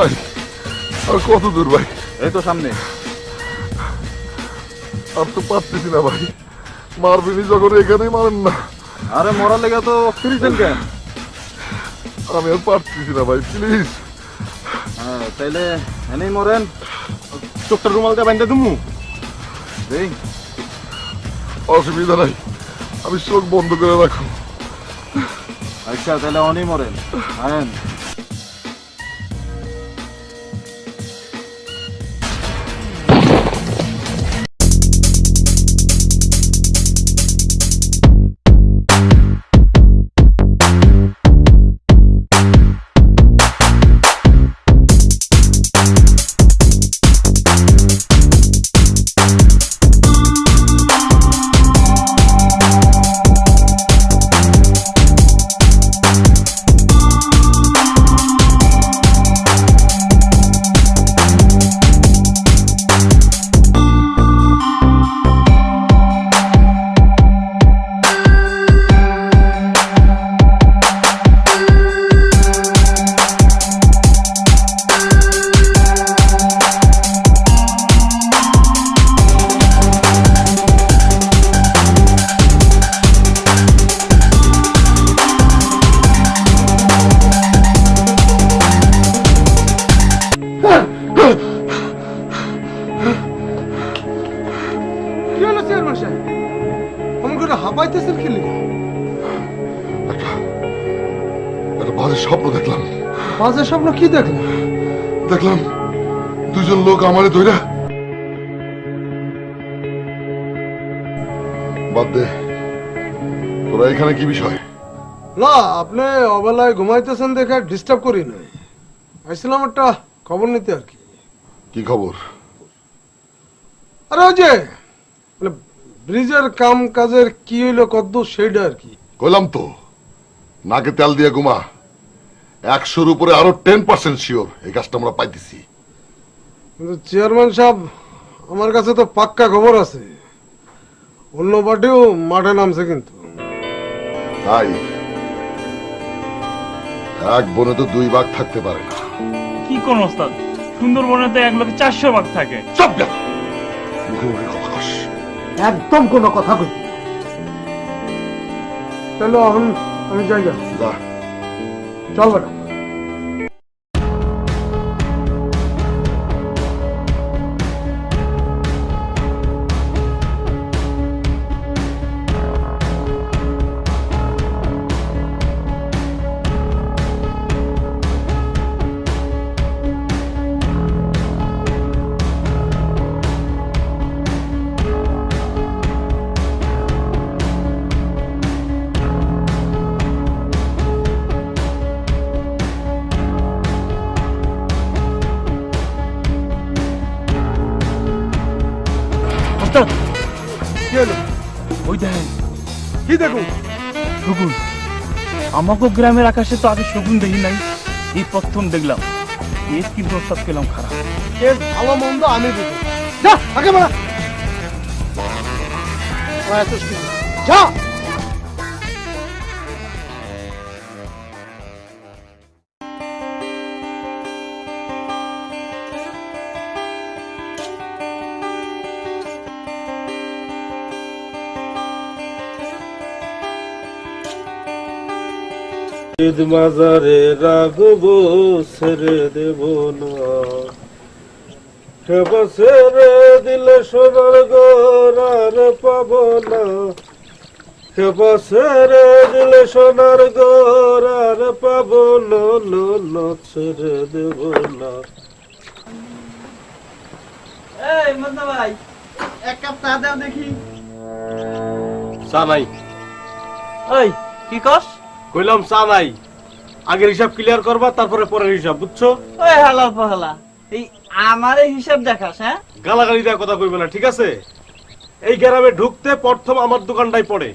ভাই আর কত দূর ভাই? এই তো সামনে। আর তো পারতেছি না ভাই, মারবিনি যখন এখানেই মারেন না। আরে মরার লেগে তো ফিরিছেন কেন? আমি আর পারতেছি না ভাই, প্লিজ। হ্যাঁ তাইলে এনেই মরেন। চোখটা রুমাল দিয়ে বাইন্দা দুমু দেই। অসুবিধা নাই, আমি চোখ বন্ধ করে রাখো। আচ্ছা তাহলে অনেই মরেন। আয়েন। একটা বাজে স্বপ্ন দেখলাম। বাজে স্বপ্ন? কি দেখলাম? দেখলাম দুজন লোক আমারে ধইরা। বাদ দে, তোরা এখানে কি বিষয়? না, আপনি অবেলায় ঘুমাইতেছেন দেখে ডিস্টার্ব করি নাই। আসছিলাম একটা খবর নিতে আর কি। কি খবর? আরে ওই যে ব্রিজের কাম কাজের কি হইলো কদ্দূর সেইটা আর কি। কইলাম তো নাকে তেল দিয়ে ঘুমা। 100-র উপরে আরো 10% শিওর এই কাজটা আমরা পাইতেছি। কিন্তু চেয়ারম্যান সাহেব, আমার কাছে তো পাক্কা খবর আছে, অন্য পার্টিও মাঠে নামছে। কিন্তু তাই এক বনে তো 2 ভাগ থাকতে পারে না। কি কোন ওস্তাদ, সুন্দরবনে তো এক লোকে 400 ভাগ থাকে। চুপ না, মুখে মুখে কথা কস। একদম কোনো কথা বলি। চলো এখন আমি যাই। যা। চল বেটা। কি হলো? ওই দেখেন, কি দেখুন? শগুন। আমাকে গ্রামের আকাশে তো আগে শগুন দেখি নাই, এই প্রথম দেখলাম। এর কি প্রস্তাব পেলাম খারাপ। এর ভালো মন্দ আমি বুঝি। যা আগে বেড়া। যা। মাজারে রাখবো, ছেড়ে দেব না। ছেড়ে দিলে সোনার ঘর আর পাবো না। ছেড়ে দিলে সোনার ঘর আর পাবো না। ছেড়ে দেব না। এই মন্না ভাই, এক কাপ চা দাও দেখি। চা নাই। ওই কি কস? কইলাম চা নাই। আগের হিসাব ক্লিয়ার করবা, তারপরে পরের হিসাব, বুঝছো? ওই হালা পাহালা, এই আমারে হিসাব দেখাস? হ্যাঁ, গালাগালি দেওয়ার কথা কইবে না, ঠিক আছে? এই গ্রামে ঢুকতে প্রথম আমার দোকানটাই পড়ে।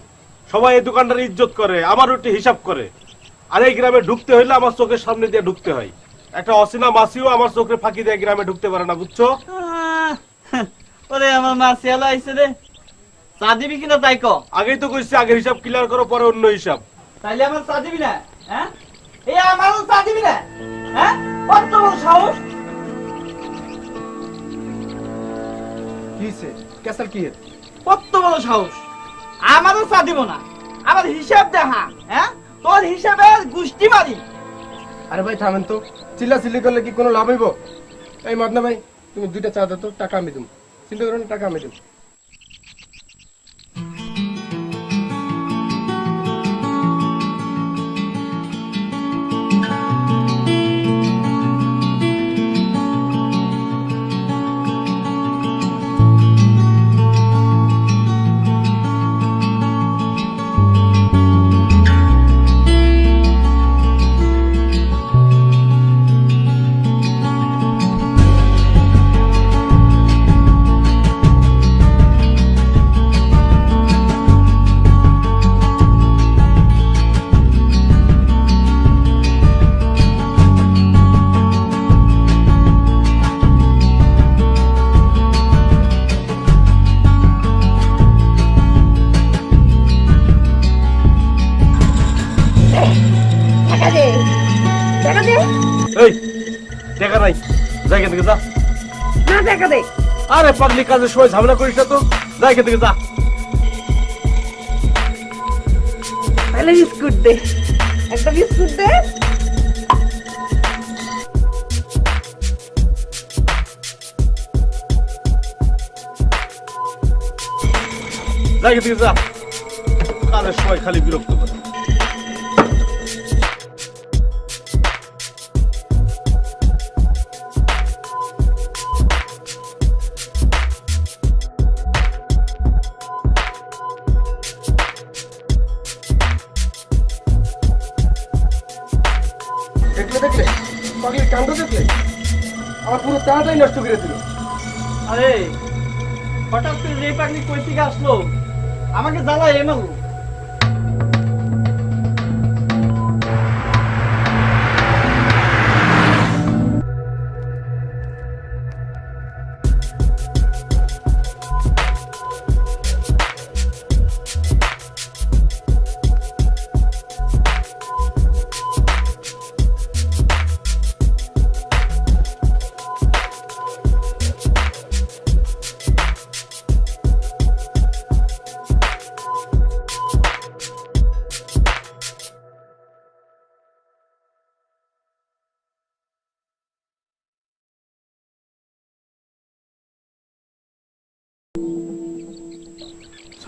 সবাই এই দোকানটার ইজ্জত করে, আমার একটু হিসাব করে। আর এই গ্রামে ঢুকতে হইলে আমার চোখের সামনে দিয়ে ঢুকতে হয়। একটা অচেনা মাসিও আমার চোখে ফাঁকি দিয়ে গ্রামে ঢুকতে পারে না, বুঝছো? ওরে আমার মাসি আলো আইছে রে। চা দিবি কিনা তাই ক। আগেই তো কইছি আগের হিসাব ক্লিয়ার করো, পরে অন্য হিসাব। তাইলে আমার চা দিবি না? হ্যাঁ, এই আমারও চা দিবি না? হ্যাঁ, কত বড় সাহস! কিছে কেসাল কি কত বড় সাহস! আমারও চা দিব না, আমার হিসাব দেখা। হ্যাঁ, তোর হিসাবে গুষ্টি মারি। আরে ভাই থামেন তো, চিল্লাচিল্লি করলে কি কোনো লাভ হইব? এই মাদনা ভাই, তুমি 2টা চা দাও তো, টাকা আমি দেব। চিন্তা করো না, টাকা আমি দেব। এই টাকা নাই, জায়গা থেকে যা। না দেখা দে। আরে পাগলি, কাজের সময় ঝামেলা করিস না তো, জায়গা থেকে যা। তাহলে বিস্কুট দে, একটা বিস্কুট দে। জায়গা থেকে যা, কাজের সময় খালি বিরক্ত করে। দেখলে দেখলে পাগলির কাণ্ড দেখলে, আমার পুরো চাটাই নষ্ট করে দিল। আরে হঠাৎ করে যে পাগলি কই থেকে আসলো, আমাকে জ্বালা এমাল।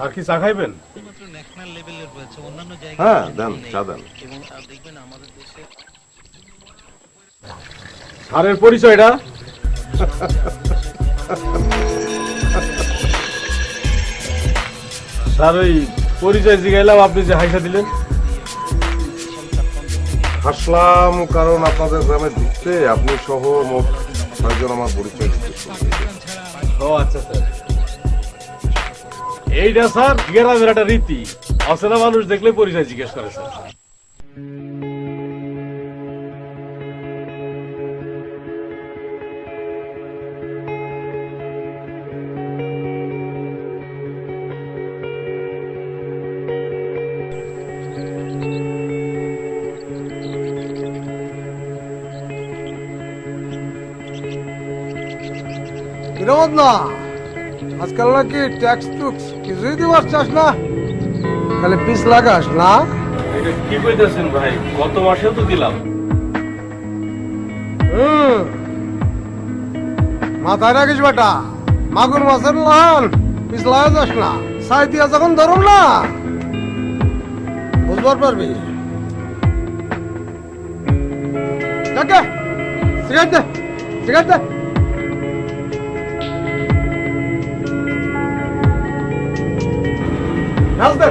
স্যার কি চা খাইবেন? হ্যাঁ দেন, চা দেন। স্যারের পরিচয়টা? স্যার ওই পরিচয় জিগাইলাম, আপনি যে হাইসা দিলেন। হাসলাম কারণ আপনাদের গ্রামে ঢুকতে আপনি সহ মোট 6 জন আমার পরিচয় দিতে শুনতে। ও আচ্ছা স্যার, এইটা স্যার গ্রামের একটা রীতি, অচেনা মানুষ দেখলে পরিচয় জিজ্ঞেস করে স্যার। বিরোধ না, আজকাল নাকি ট্যাক্স টুক্স কিছুই দিবার চাস না, খালি পিস লাগাস না। এটা কি কইতেছেন ভাই? গত মাসেও তো দিলাম। মাথায় রাখিস বেটা, মাগুর মাছের লান পিস লাগা যাস না। সাই দিয়া যখন ধরুন না, বুঝবার পারবি। কাকে সিগারেট দে, সিগারেট দে। ঢাল দে।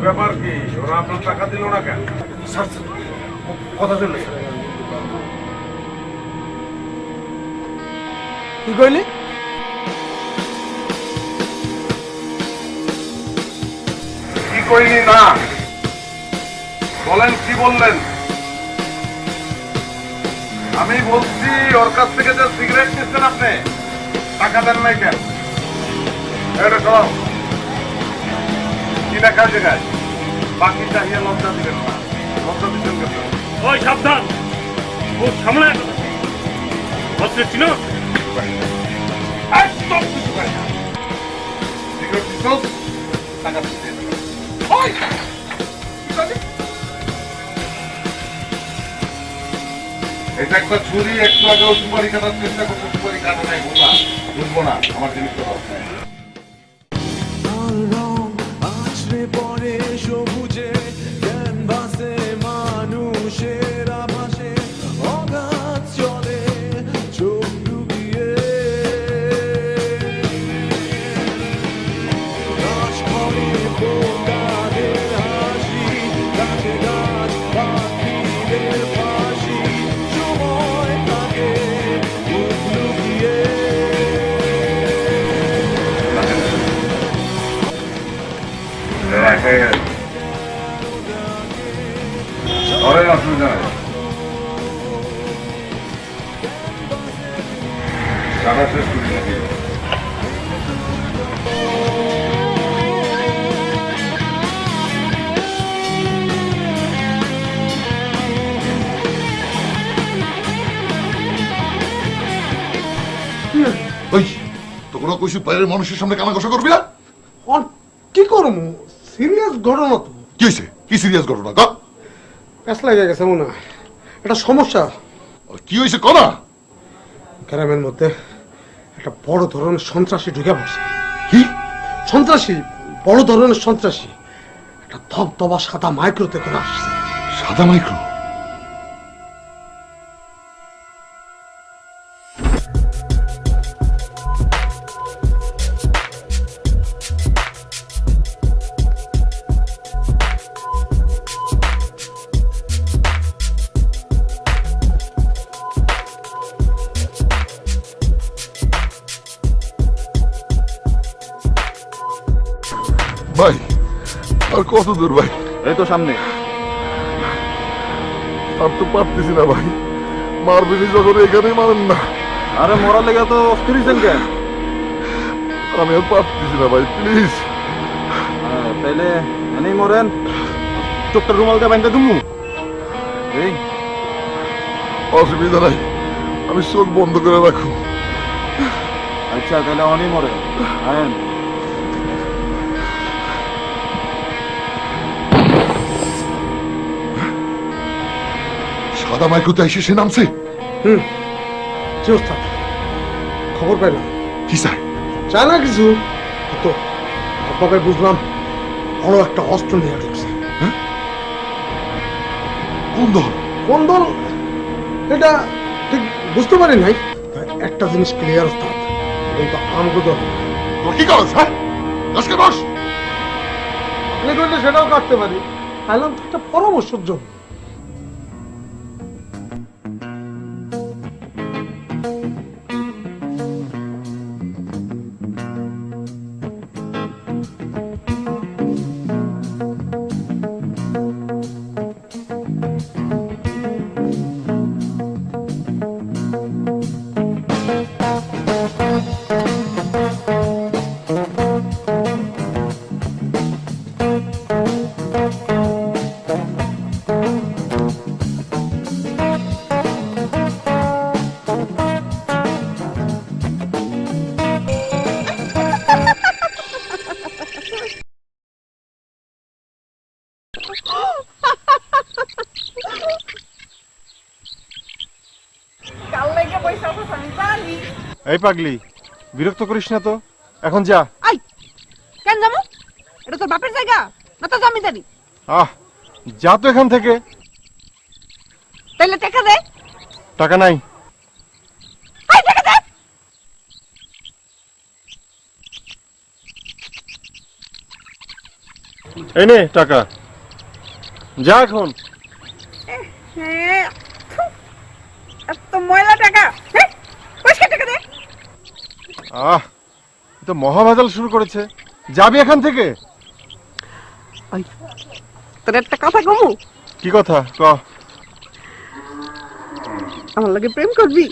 ব্যাপার কি, ওরা আপনার টাকা দিল না কেন? স্যার কথা শুনলে কি কইলি? কি কইনি না, বলেন কি বললেন? আমি বলছি ওর কাছ থেকে যে সিগারেট নিচ্ছেন আপনি, টাকা দেন নাই কেন? এটা সব কি না কাজ জায়গায় বাকি চাহিয়ে লজ্জা দিবেন না, লজ্জা দিচ্ছেন কেন? ওই সাবধান, ও সামনে বসে ছিল। একদম কিছু পাই না। সিগারেট দিছস, টাকা দিতে হবে। ওই! এটা একটা চুরি, একটু আগেও সুপারি কাটার চেষ্টা করতে সুপারি কাটা নাই, বোঝা বুঝবো না আমার জিনিসটা দরকার। আছড়ে পড়ে সবুজে ক্যানভাসে মানুষের আভাসে অগাধ চলে চোখ ডুবিয়ে গাছ ঘরে পোকাদের হাসি গাছে গাছ পাখিদের ফাঁসি সময় থাকে মুখ লুকিয়ে অনেক অসুবিধা নেই, সারা শেষ করি নাকি? ওই তো কোনো কইছি বাইরের মানুষের সামনে কানাঘষা করবি না? আর কি করবো, সিরিয়াস ঘটনা তো। কি হয়েছে? কি সিরিয়াস ঘটনা ক? প্যাস লেগে গেছে মনে হয়, একটা সমস্যা। কি হয়েছে ক না? গ্রামের মধ্যে একটা বড় ধরনের সন্ত্রাসী ঢুকে পড়ছে। কি সন্ত্রাসী, বড় ধরনের সন্ত্রাসী, একটা ধবধবা সাদা মাইক্রোতে করে আসছে। সাদা মাইক্রো? ভাই আর কত দূর ভাই? এই তো সামনে। আর তো পারতেছি না ভাই, মারবেনি যখন এখানেই মারেন না। আরে মরার লেগে তো অস্থির হইছেন কেন? আমি আর পারতেছি না ভাই, প্লিজ। তাইলে এনেই মরেন, চোখটা রুমাল দিয়ে বাইন্ধে দুমু। এই অসুবিধা নাই, আমি চোখ বন্ধ করে রাখো। আচ্ছা তাহলে অনেই মরে আয়েন। সাদা মাইক্রোতে এসে সে নামছে? কি অবস্থা? খবর পাইলাম। কি চাই? চায় না কিছু, তো আপনাকে বুঝলাম বড় একটা অস্ত্র নিয়ে ঢুকছে। কোন দল? কোন দল এটা ঠিক বুঝতে পারি নাই। একটা জিনিস ক্লিয়ার ওস্তাদ, কিন্তু আমগো দল। তোর কি কাজ? হ্যাঁ আজকে বস। আপনি করলে সেটাও কাটতে পারি। আইলাম তো একটা পরামর্শের জন্য। কাল লাগে পয়সা কথা আমি জানি। এই পাগলি, বিরক্ত করিস না তো, এখন যা। আই কেন যাবো? এটা তোর বাপের জায়গা না তো জমিদারি? আহ যা তো এখান থেকে। তাইলে টাকা দে। টাকা নাই। আই টাকা দে। এই নে টাকা, যা এখন। এত ময়লা টাকা। পয়সা টাকা দে। আহ এ তো মহাভাজাল শুরু করেছে, যাবি এখান থেকে। ওই তোর একটা কথা কমু। কি কথা ক? আমার লগে প্রেম করবি?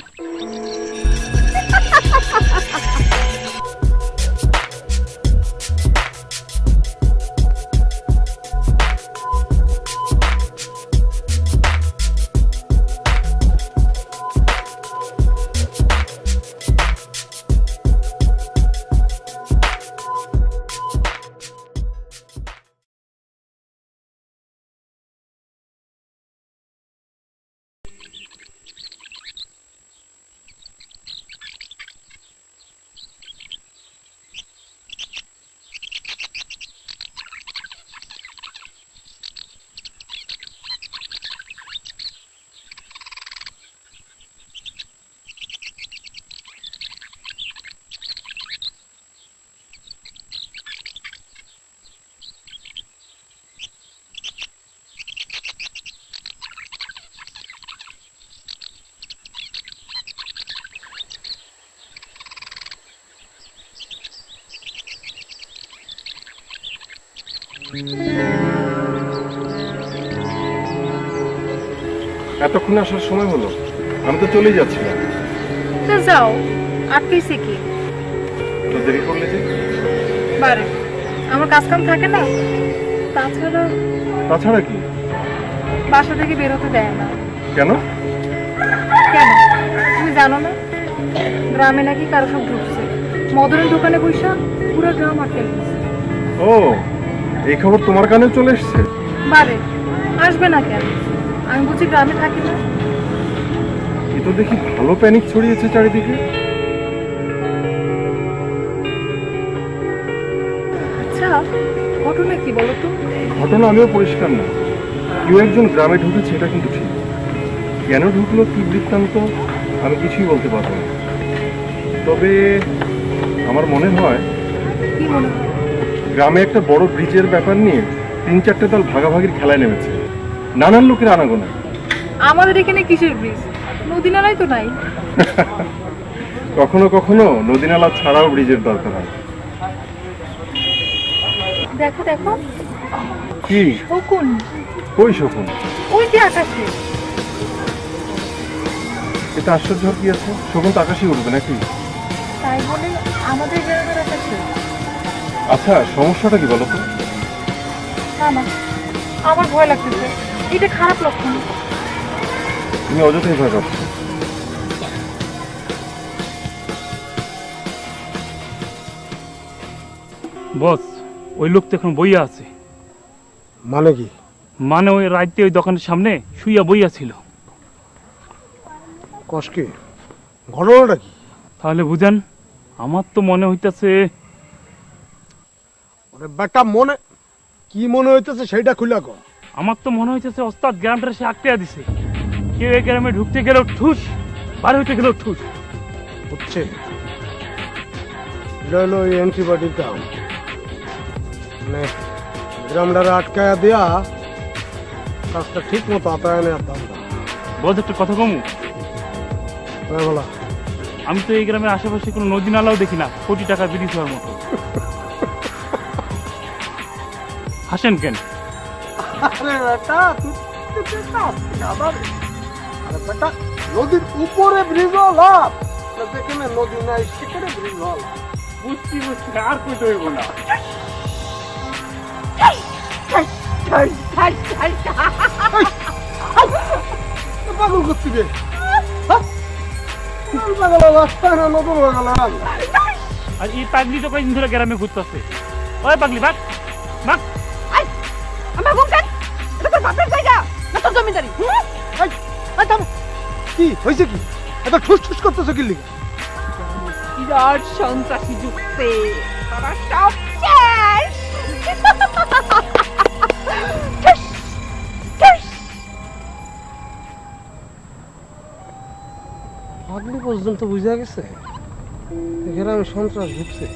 এতক্ষণে আসার সময় হলো, আমি তো চলেই যাচ্ছিলাম। তো যাও, আটকেছে কি? তো দেরি করলে যে? বারে আমার কাজ কাম থাকে না, তাছাড়া তাছাড়া কি? বাসা থেকে বেরোতে দেয় না। কেন? কেন তুমি জানো না? গ্রামে নাকি কারো সব ঢুকছে, মদনের দোকানে বৈশা পুরো গ্রাম আটকে গেছে। ও, এই খবর তোমার কানে চলে এসছে? বারে আসবে না কেন? আমি বুঝি গ্রামে থাকি না? এ তো দেখি ভালো প্যানিক ছড়িয়েছে চারিদিকে। আচ্ছা, ঘটনা কি বলো তো? ঘটনা আমিও পরিষ্কার না। কেউ একজন গ্রামে ঢুকেছে, এটা কিন্তু ঠিক। কেন ঢুকলো, কি বৃত্তান্ত, আমি কিছুই বলতে পারবো না। তবে আমার মনে হয় কি মনে হয়? গ্রামে একটা বড় ব্রিজের ব্যাপার নিয়ে 3-4টে দল ভাগাভাগির খেলায় নেমেছে। নানান লোকের আনাগোনা। আমাদের এখানে কিসের ব্রিজ? নদী নালাই তো নাই। কখনো কখনো নদী নালা ছাড়াও ব্রিজের দরকার হয়। দেখো দেখো, কি? শকুন, কই শকুন? ওই যে আকাশে। এটা আশ্চর্য কি আছে? শকুন তো আকাশে উঠবে নাকি? তাই বলে আমাদের গ্রামের আকাশে? আচ্ছা, সমস্যাটা কি বলো তো? না না, আমার ভয় লাগতেছে, এটা খারাপ লক্ষণ। তুমি অযথাই ভয় পাচ্ছ। বস, ওই লোক তো এখন বইয়া আছে। মানে কি? মানে ওই রাইতে ওই দোকানের সামনে শুইয়া বইয়া ছিল। কষ্টে ঘটনাটা কি? তাহলে বুঝান, আমার তো মনে হইতাছে ওরে বেটা, মনে কি মনে হইতেছে সেটা খুলে কর। আমার তো মনে হইতেছে ওস্তাদ গ্রামটা সে আটকে দিছে। কেউ এই গ্রামে ঢুকতে গেলেও ঠুস, বার হইতে গেলেও ঠুস। হচ্ছে এটা হলো ওই অ্যান্টিবায়োটিক কাম, মানে গ্রামটারে আটকায়া দেয়া, কাজটা ঠিক মতো আতায় নেওয়ার দাম না। বস, একটা কথা কমু, বলা আমি তো এই গ্রামের আশেপাশে কোনো নদী নালাও দেখি না কোটি টাকা ব্রিজ হওয়ার মতো। হাসেন কেন? আরে বেটা, আরে বেটা, নদীর উপরে ব্রিজ হলা, যেখানে নদী নাই সেখানে ব্রিজ হলা। বুঝছি বুঝছি, আর কইতে হইব না। পাগল করছি রে, পাগল রাস্তায় না নতুন হয়ে গেল। আর এই পাগলি তো কয়েকদিন ধরে গ্রামে ঘুরতেছে। ওই পাগলি বাঘ বাঘ, আমার ঘুম কেন? এটা তোর বাপের জায়গা না তোর জমিদারি? কি হয়েছে? কি এত ঠুস ঠুস করতেছো কি লিখে? বিরাট সন্ত্রাসী ঢুকছে, তারা সব শেষ। পাগলি পর্যন্ত বুঝা গেছে এখানে আমি সন্ত্রাস ঢুকছে।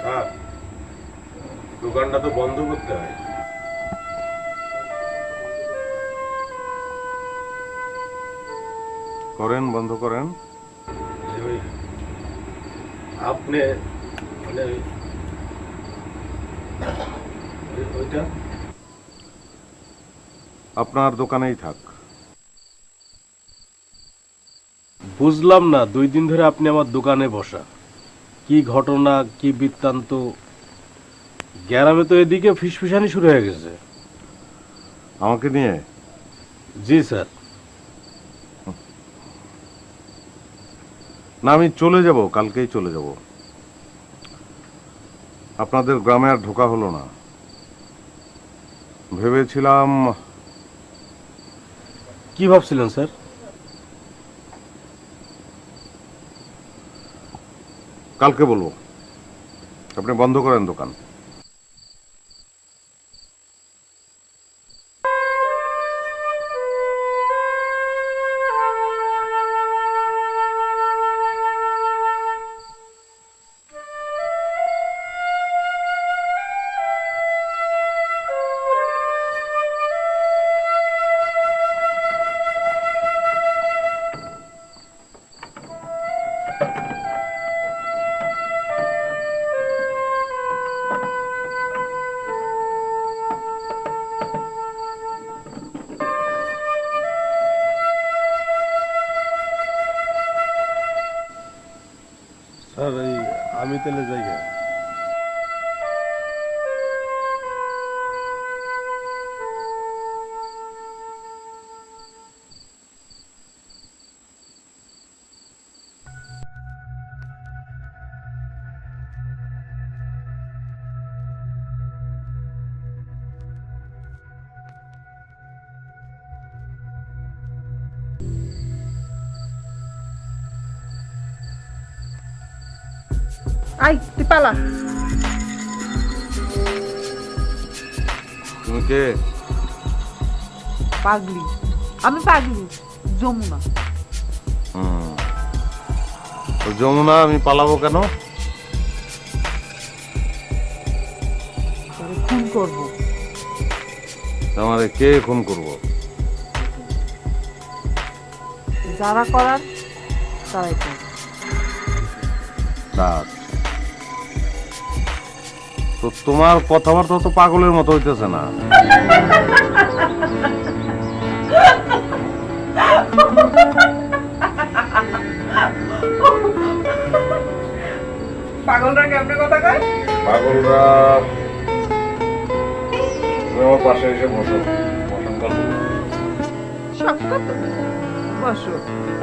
স্যার, দোকানটা তো বন্ধ করতে হয়। করেন, বন্ধ করেন। ওই আপনি মানে ওইটা আপনার দোকানেই থাক। বুঝলাম না, 2 দিন ধরে আপনি আমার দোকানে বসা, কি ঘটনা, কি বৃত্তান্ত? গ্রামে তো এদিকে ফিসফিসানি শুরু হয়ে গেছে। আমাকে নিয়ে? জি স্যার। না, আমি চলে যাব, কালকেই চলে যাব। আপনাদের গ্রামে আর ঢোকা হলো না। ভেবেছিলাম। কি ভাবছিলেন স্যার? কালকে বলবো। আপনি বন্ধ করেন দোকান। স্যার এই আমি তাহলে যাই। আই তুই পালা। তুমি কে? পাগলি, আমি পাগলি, যমুনা। তো যমুনা, আমি পালাবো কেন? তোরে খুন করবো। আমারে কে খুন করবো? যারা করার তারাই করবে। তো তোমার কথাবার্তা তো পাগলের মতো হইতেছে না। পাগলরা কেমনে কথা কয়? পাগলরা আমার পাশে এসে বসো, বসন গল্প করো। সব কথা বসো,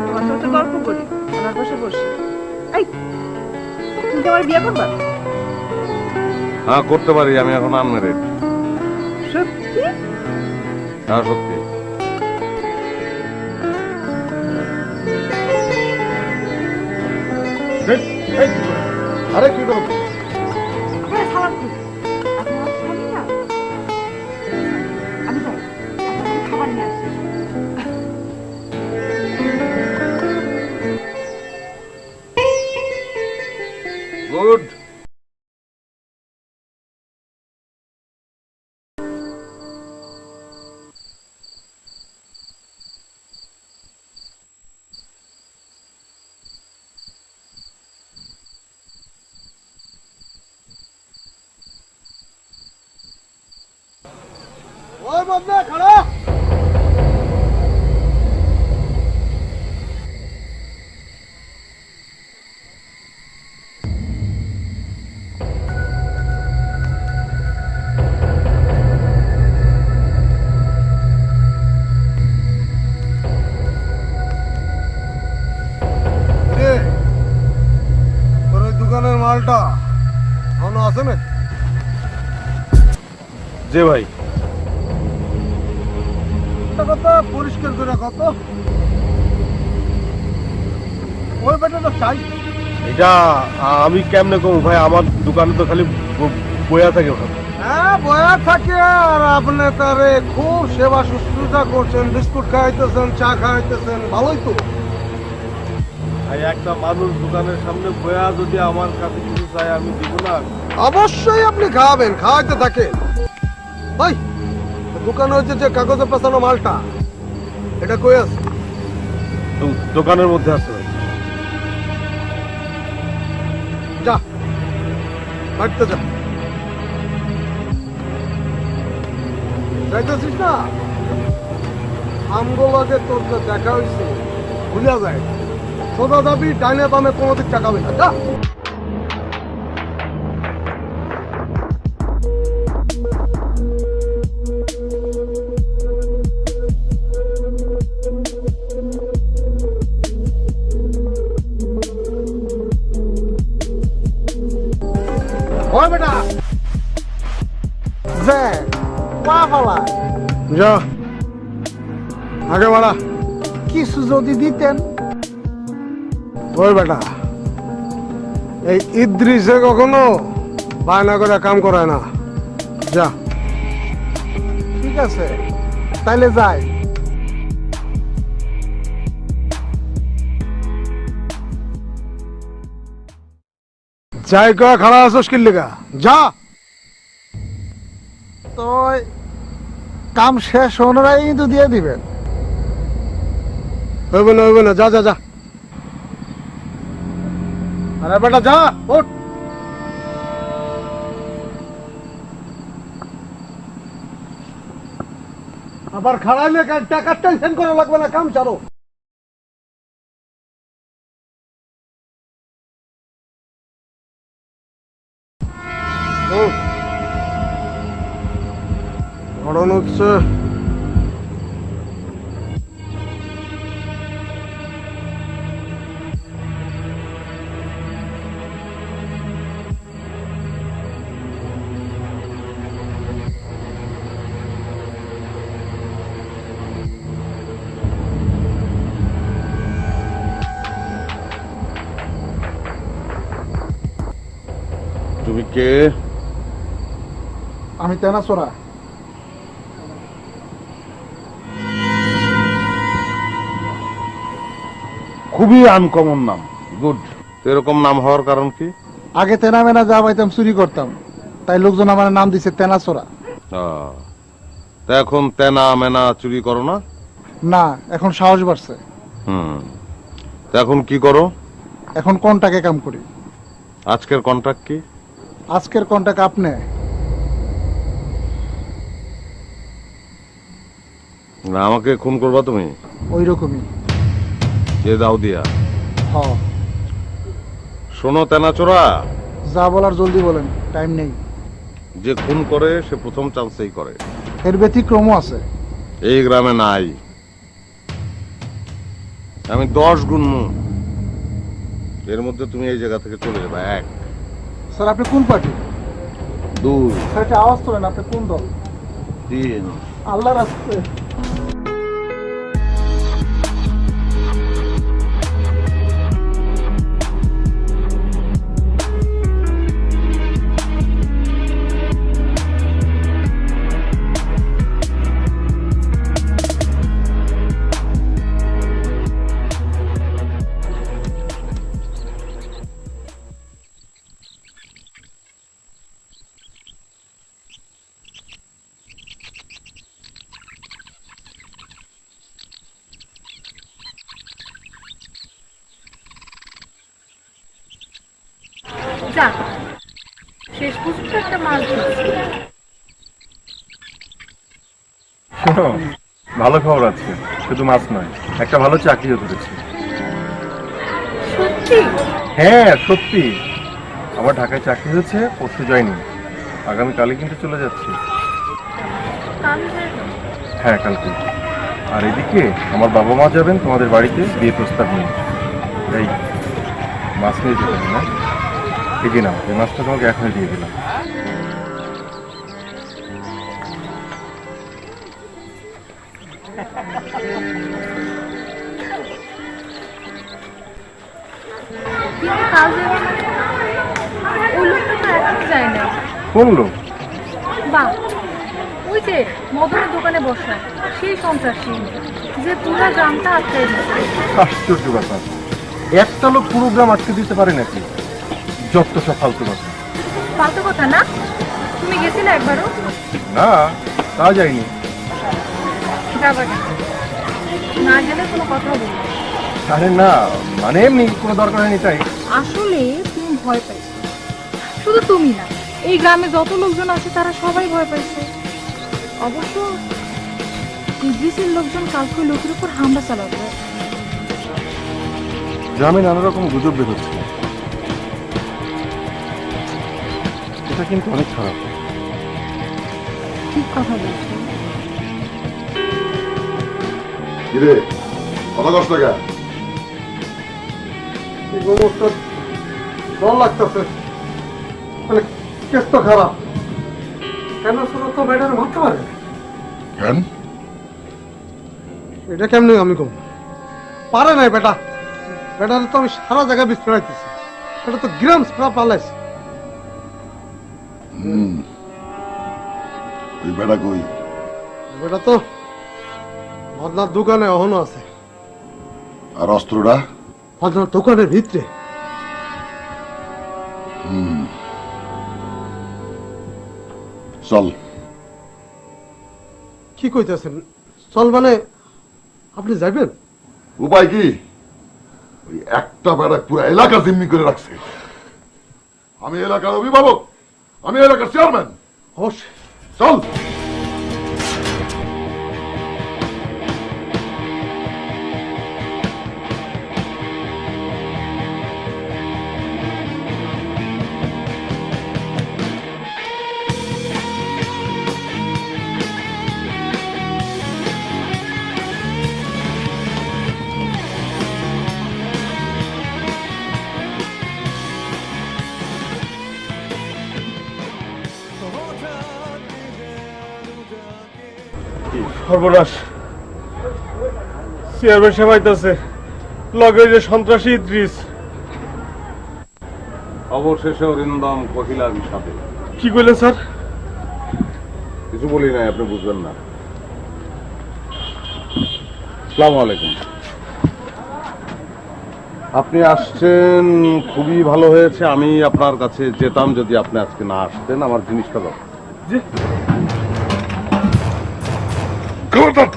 তোমার সাথে গল্প করি, আমার পাশে বসে। এই তুমি কি আমার বিয়ে করবা? হ্যাঁ করতে পারি, আমি এখন আনমেরিড। সত্যি? হ্যাঁ সত্যি। আরে কি করো? আপনারা সালাম করুন। আপনারা স্বামী না? আমি যাই, আপনাদের খাবার নিয়ে আসি। গুড। ওই বদলে খাড়া। তোর ওই দোকানের মালটা এখনো আছে নাকি? যে ভাই কথা পরিষ্কার করে কত ওই বেটাটা চাই। এটা আমি কেমনে কম ভাই, আমার দোকানে তো খালি বয়া থাকে ভাই। হ্যাঁ বয়া থাকে, আর আপনি তারে খুব সেবা শুশ্রূষা করছেন, বিস্কুট খাওয়াইতেছেন, চা খাওয়াইতেছেন, ভালোই তো। ভাই একটা মানুষ দোকানের সামনে বয়া যদি আমার কাছে কিছু চায় আমি দিব না? অবশ্যই আপনি খাওয়াবেন, খাওয়াইতে থাকেন। ভাই দোকানে হচ্ছে যে কাগজে পেছানো মালটা, এটা কই আছে? দোকানের মধ্যে আছে ভাই। যা বাড়িতে যা। যাইতেছিস না? আমগুলো যে তোর যে দেখা হয়েছে ভুলিয়া যায়, সোজা যাবি, ডাইনে বামে কোনো দিক টাকাবি না। যা। ওই বেটা যে পা ফলা যা আগে বাড়া। কিছু যদি দিতেন। ওই বেটা এই ইদ্রিসে কখনো বায়না করে কাম করায় না। যা। ঠিক আছে তাইলে যাই। যাই কয়া খাড়া আছোস কি লেগা? যা। তো কাম শেষ ওনারাই কিন্তু দিয়ে দিবেন। হইবে না, যা যা যা। আরে বেটা যা, ওঠ। আবার খাড়াইলে টাকার টেনশন করা লাগবে না, কাম চারো। ঘটনা হচ্ছে তুমি কে? আমি তেনাচোরা। খুবই আনকমন নাম। গুড। এরকম নাম হওয়ার কারণ কি? আগে তেনা মেনা যা পাইতাম চুরি করতাম, তাই লোকজন আমার নাম দিছে তেনাচোরা। তা এখন তেনা মেনা চুরি করো না? না, এখন সাহস বাড়ছে। তা এখন কি করো? এখন কন্টাকে কাম করি। আজকের কন্ট্রাক্ট কি? আজকের কন্টাক্ট আপনি। না, আমাকে খুন করবা তুমি? ওই রকমই। যে দাও দিয়া। হ। শোনো তেনাচোরা, যা বলার জলদি বলেন, টাইম নেই। যে খুন করে সে প্রথম চান্সেই করে। এর ব্যতিক্রমও আছে। এই গ্রামে নাই। আমি 10 গুনমু, এর মধ্যে তুমি এই জায়গা থেকে চলে যাবে। 1, স্যার আপনি কোন পার্টি? 2, স্যার একটা আওয়াজ তোলেন, আপনি কোন দল? 3। আল্লাহর রাস্তে। যাক, শেষ পর্যন্ত একটা মাল ধরছি। শোনো, ভালো খবর আছে। শুধু মাছ নয়, একটা ভালো চাকরিও ধরেছি। সত্যি? হ্যাঁ সত্যি। আমার ঢাকায় চাকরি হয়েছে, পরশু যাইনি। আগামীকালই কিন্তু চলে যাচ্ছি। কাল যাইব? হ্যাঁ কালকে। আর এদিকে আমার বাবা মা যাবেন তোমাদের বাড়িতে বিয়ে প্রস্তাব নিয়ে। এই মাছ নিয়ে যেতে না। এই যে নাও, এই মাছটা তোমাকে এখনই দিয়ে দিলাম। কিন্তু কাল যাইব না? ওই লোকটা তো এখনো যায় না। কোন লোক? বাহ, ওই যে মদনের দোকানে বসা সেই সন্ত্রাসী, যে পুরো গ্রামটা আটকাই দিচ্ছে। আশ্চর্য ব্যাপার, একটা লোক পুরো গ্রাম আটকে দিতে পারে নাকি? যত সব ফালতু কথা। ফালতু কথা না? তুমি গেছিলে একবারও? না, তা যায়নি। যাবা কেন? না গেলে কোনো কথা বলবো। আরে না, মানে এমনি কোনো দরকার হয়নি তাই। আসলে তুমি ভয় পাইছো। শুধু তুমি না, এই গ্রামে যত লোকজন আছে তারা সবাই ভয় পাইছে। অবশ্য ইদ্রিসের লোকজন কালকে লোকের উপর হামলা চালাবে। গ্রামে নানা রকম গুজব বেরোচ্ছে, এটা কিন্তু অনেক খারাপ। ঠিক কথা বলছো। কিরে, কথা কষ্ট টাকা? এই অবস্থা ডর লাগতেছে। মানে কেস তো খারাপ। কেন শুনো তো বেটার মারতে পারে? কেন? এটা কেমনি আমি কম পারে নাই বেটা। বেটার তো আমি সারা জায়গায় বিস্তারাইতেছি। এটা তো গ্রাম সারা পালাইছে। ওই বেড়া কই? এটা তো বদনার দোকানে এখনো আছে। আর অস্ত্রটা? বদনার দোকানের ভিতরে। চল। কি কইতেছেন? চল মানে আপনি যাবেন? উপায় কি? ওই একটা বেড়া পুরো এলাকা জিম্মি করে রাখছে। আমি এলাকার অভিভাবক, আমি এলাকার চেয়ারম্যান। অবশ্যই চল। সর্বনাশ, চেয়ারম্যান সাহেব আইতাছে, লগে যে সন্ত্রাসী ইদ্রিস। অবশেষে অরিন্দম কহিলা বিষাদে। কি কইলেন স্যার? কিছু বলি নাই, আপনি বুঝবেন না। আসসালামু আলাইকুম। আপনি আসছেন, খুবই ভালো হয়েছে। আমি আপনার কাছে যেতাম যদি আপনি আজকে না আসতেন। আমার জিনিসটা দাও। জি। খবরদার!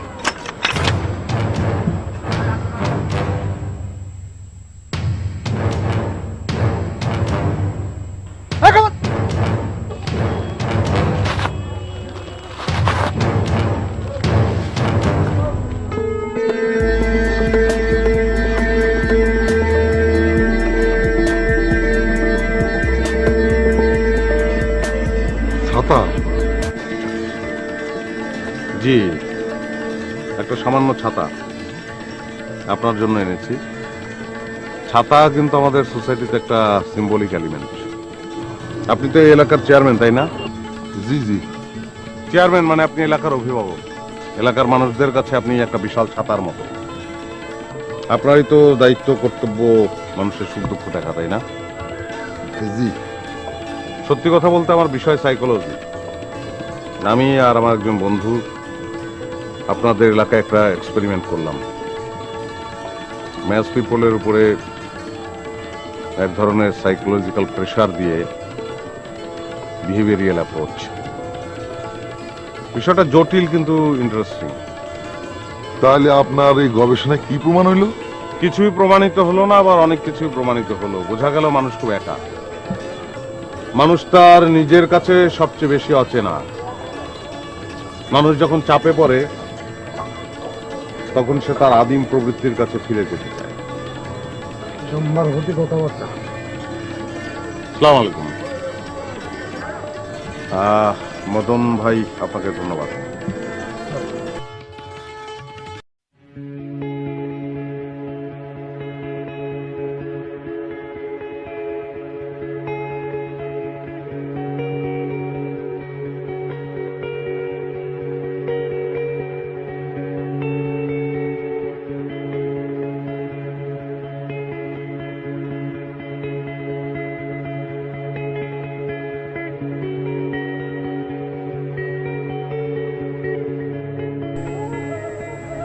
ছাতা? জি, একটা সামান্য ছাতা আপনার জন্য এনেছি। ছাতা কিন্তু আমাদের সোসাইটিতে একটা সিম্বলিক এলিমেন্ট। আপনি তো এই এলাকার চেয়ারম্যান, তাই না? জি জি। চেয়ারম্যান মানে আপনি এলাকার অভিভাবক। এলাকার মানুষদের কাছে আপনি একটা বিশাল ছাতার মতো। আপনারই তো দায়িত্ব, কর্তব্য মানুষের সুখ দুঃখ দেখা, তাই না? জি। সত্যি কথা বলতে আমার বিষয় সাইকোলজি। আমি আর আমার একজন বন্ধু আপনাদের এলাকায় একটা এক্সপেরিমেন্ট করলাম। ম্যাচ পিপলের উপরে এক ধরনের সাইকোলজিক্যাল প্রেসার দিয়ে বিহেভিয়ারিয়াল অ্যাপ্রোচ। বিষয়টা জটিল কিন্তু ইন্টারেস্টিং। তাহলে আপনার এই গবেষণায় কি প্রমাণ হইল? কিছুই প্রমাণিত হলো না, আবার অনেক কিছুই প্রমাণিত হলো। বোঝা গেল মানুষ খুব একা। মানুষ তার নিজের কাছে সবচেয়ে বেশি অচেনা। মানুষ যখন চাপে পড়ে তখন সে তার আদিম প্রবৃত্তির কাছে ফিরে যেতে চায়। জম্বার হতে কথাবার্তা। আসসালামু আলাইকুম। মদন ভাই, আপনাকে ধন্যবাদ।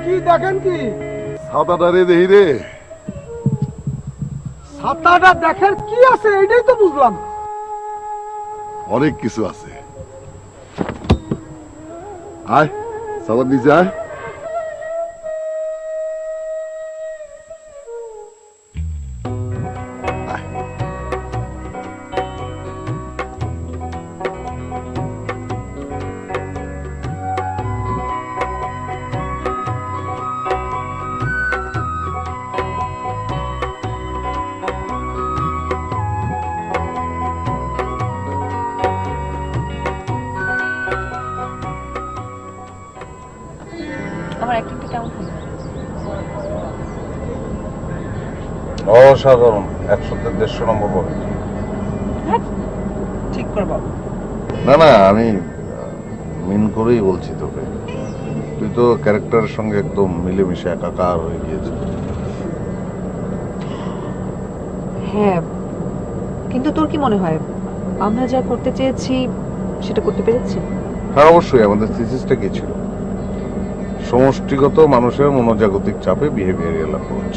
কি দেখেন? কি ছাতাটা রে দেহি রে। ছাতাটা দেখেন কি আছে এটাই তো বুঝলাম। অনেক কিছু আছে। আয়, ছাতার নিচে আয়। আমার অ্যাক্টিংটা কেমন হলো? অসাধারণ। 100-তে 150 নম্বর পাবে। ঠিক করবো। না না, আমি মিন করেই বলছি তোকে। তুই তো ক্যারেক্টারের সঙ্গে একদম মিলেমিশে একাকার হয়ে গিয়েছিস। হ্যাঁ, কিন্তু তোর কি মনে হয় আমরা যা করতে চেয়েছি সেটা করতে পেরেছি? হ্যাঁ, অবশ্যই। আমাদের থিসিসটা কি ছিল? সমষ্টিগত মানুষের মনোজাগতিক চাপে বিহেভিয়ারিয়াল অ্যাপ্রোচ।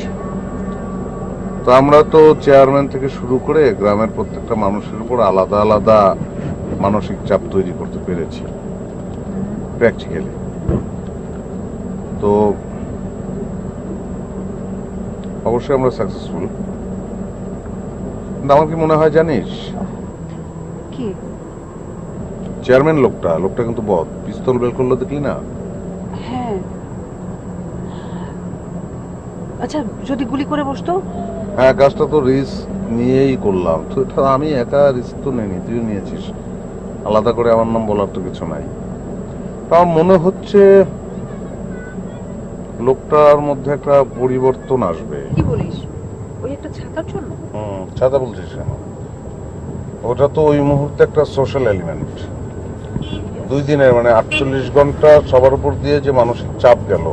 তো আমরা তো চেয়ারম্যান থেকে শুরু করে গ্রামের প্রত্যেকটা মানুষের উপর আলাদা আলাদা মানসিক চাপ তৈরি করতে পেরেছি প্র্যাকটিক্যালি। তো অবশ্যই আমরা সাকসেসফুল। কিন্তু আমার কি মনে হয় জানিস, কি? চেয়ারম্যান লোকটা কিন্তু বদ। পিস্তল বের করলো দেখলি না? হ্যাঁ। আচ্ছা, যদি গুলি করে বসতো? হ্যাঁ, কাজটা তো রিস্ক নিয়েই করলাম। তো এটা আমি একা রিস্ক তো নেইনি, তুইও নিয়েছিস। আলাদা করে আমার নাম বলার তো কিছু নাই। তার মনে হচ্ছে লোকটার মধ্যে একটা পরিবর্তন আসবে। কি বলিস? ওই একটা ছাতার জন্য? ছাতা বলছিস কেন? ওটা তো ওই মুহূর্তে একটা সোশ্যাল এলিমেন্ট। 2 দিনের মানে 48 ঘন্টা সবার উপর দিয়ে যে মানসিক চাপ গেল,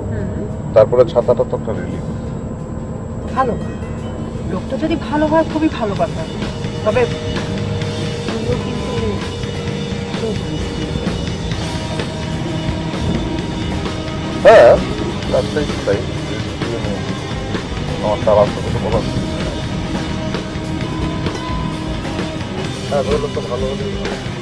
তারপরে ছাতাটা তো একটা রিলিফ। ভালো, লোকটা যদি ভালো হয় খুবই ভালো কথা। তবে তুইও কিন্তু হ্যাঁ, কাজটাই তাই। আমার তার আসতে তো বলার কিছু নাই। হ্যাঁ, তো ভালো হলেই ভালো।